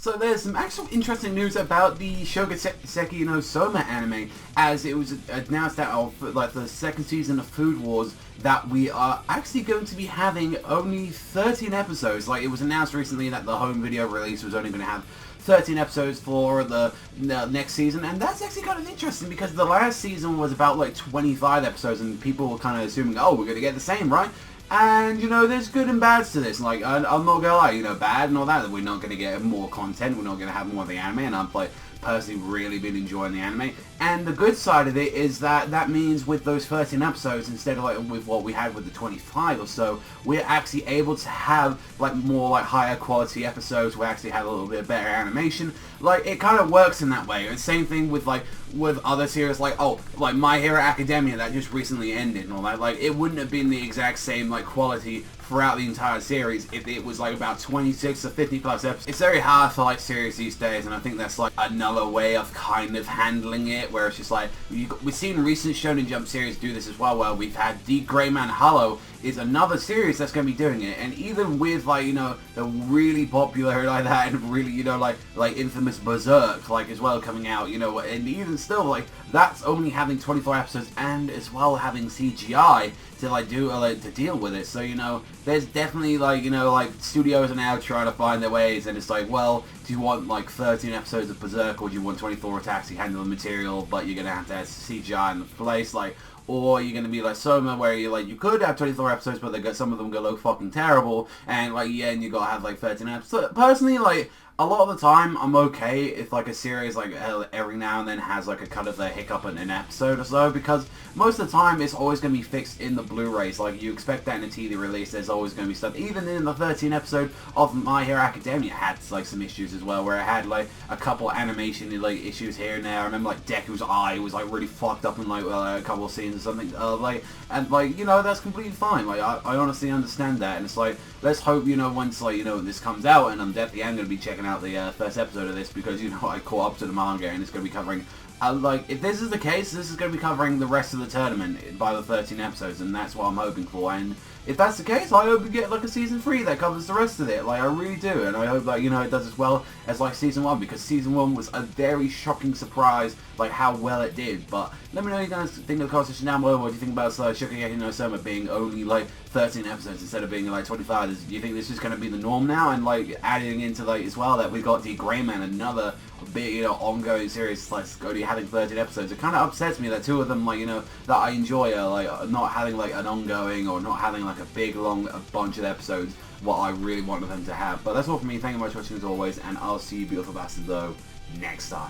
So there's some actual interesting news about the Shokugeki no Soma anime, as it was announced that like the second season of Food Wars that we are actually going to be having only 13 episodes. Like, it was announced recently that the home video release was only going to have 13 episodes for the next season, and that's actually kind of interesting because the last season was about like 25 episodes, and people were kind of assuming, oh, we're going to get the same, right? And, you know, there's good and bads to this. Like, I'm not gonna lie, you know, bad and all that we're not gonna get more content, we're not gonna have more of the anime, and I've, like, personally really been enjoying the anime. And the good side of it is that that means with those 13 episodes, instead of, like, with what we had with the 25 or so, we're actually able to have, like, more, like, higher quality episodes. We actually have a little bit better animation. Like, it kind of works in that way. And same thing with, like, with other series, like, oh, like, My Hero Academia that just recently ended and all that. Like, it wouldn't have been the exact same, like, quality throughout the entire series if it was like about 26 or 50 plus episodes. It's very hard for like series these days, and I think that's like another way of kind of handling it, where it's just like we've seen recent Shonen Jump series do this as well, where we've had D.Gray Man Hollow is another series that's going to be doing it, and even with, like, you know, the really popular like that and really, you know, like infamous Berserk, like, as well coming out, you know, and even still, like, that's only having 24 episodes and as well having CGI to like do to deal with it. So, you know, there's definitely, like, you know, like, studios are now trying to find their ways, and it's like, well, do you want like 13 episodes of Berserk, or do you want 24 attacks you handle the material, but you're gonna have to have CGI in the place, like, or you're gonna be like Soma, where you like, you could have 24 episodes, but some of them go look fucking terrible, and like, yeah, and you gotta have like 13 episodes. Personally, like, a lot of the time, I'm okay if, like, a series, like, every now and then has, like, a kind of a hiccup in an episode or so, because most of the time, it's always going to be fixed in the Blu-rays. Like, you expect that in a TV release, there's always going to be stuff. Even in the 13th episode of My Hero Academia had, like, some issues as well, where it had, like, a couple animation, like, issues here and there. I remember, like, Deku's eye was, like, really fucked up in, like, a couple of scenes or something, like, and, like, you know, that's completely fine. Like, I honestly understand that, and it's like, let's hope, you know, once, like, you know, this comes out, and I'm definitely going to be checking out the first episode of this, because, you know, I caught up to the manga, and it's going to be covering, like, if this is the case, this is going to be covering the rest of the tournament by the 13 episodes, and that's what I'm hoping for. And if that's the case, I hope we get, like, a season 3 that covers the rest of it. Like, I really do, and I hope, like, you know, it does as well as, like, season 1, because season 1 was a very shocking surprise, like, how well it did. But let me know what you guys think of the comment section down below. What do you think about Shokugeki no Soma being only, like, 13 episodes instead of being, like, 25? Do you think this is going to be the norm now? And, like, adding into, like, as well, that we got D.Gray Man, another big, you know, ongoing series, like, only having 13 episodes. It kind of upsets me that two of them, like, you know, that I enjoy are, like, not having, like, an ongoing, or not having, like, a big, long, a bunch of episodes, what I really wanted them to have. But that's all for me. Thank you very much for watching as always, and I'll see you beautiful bastards, though, next time.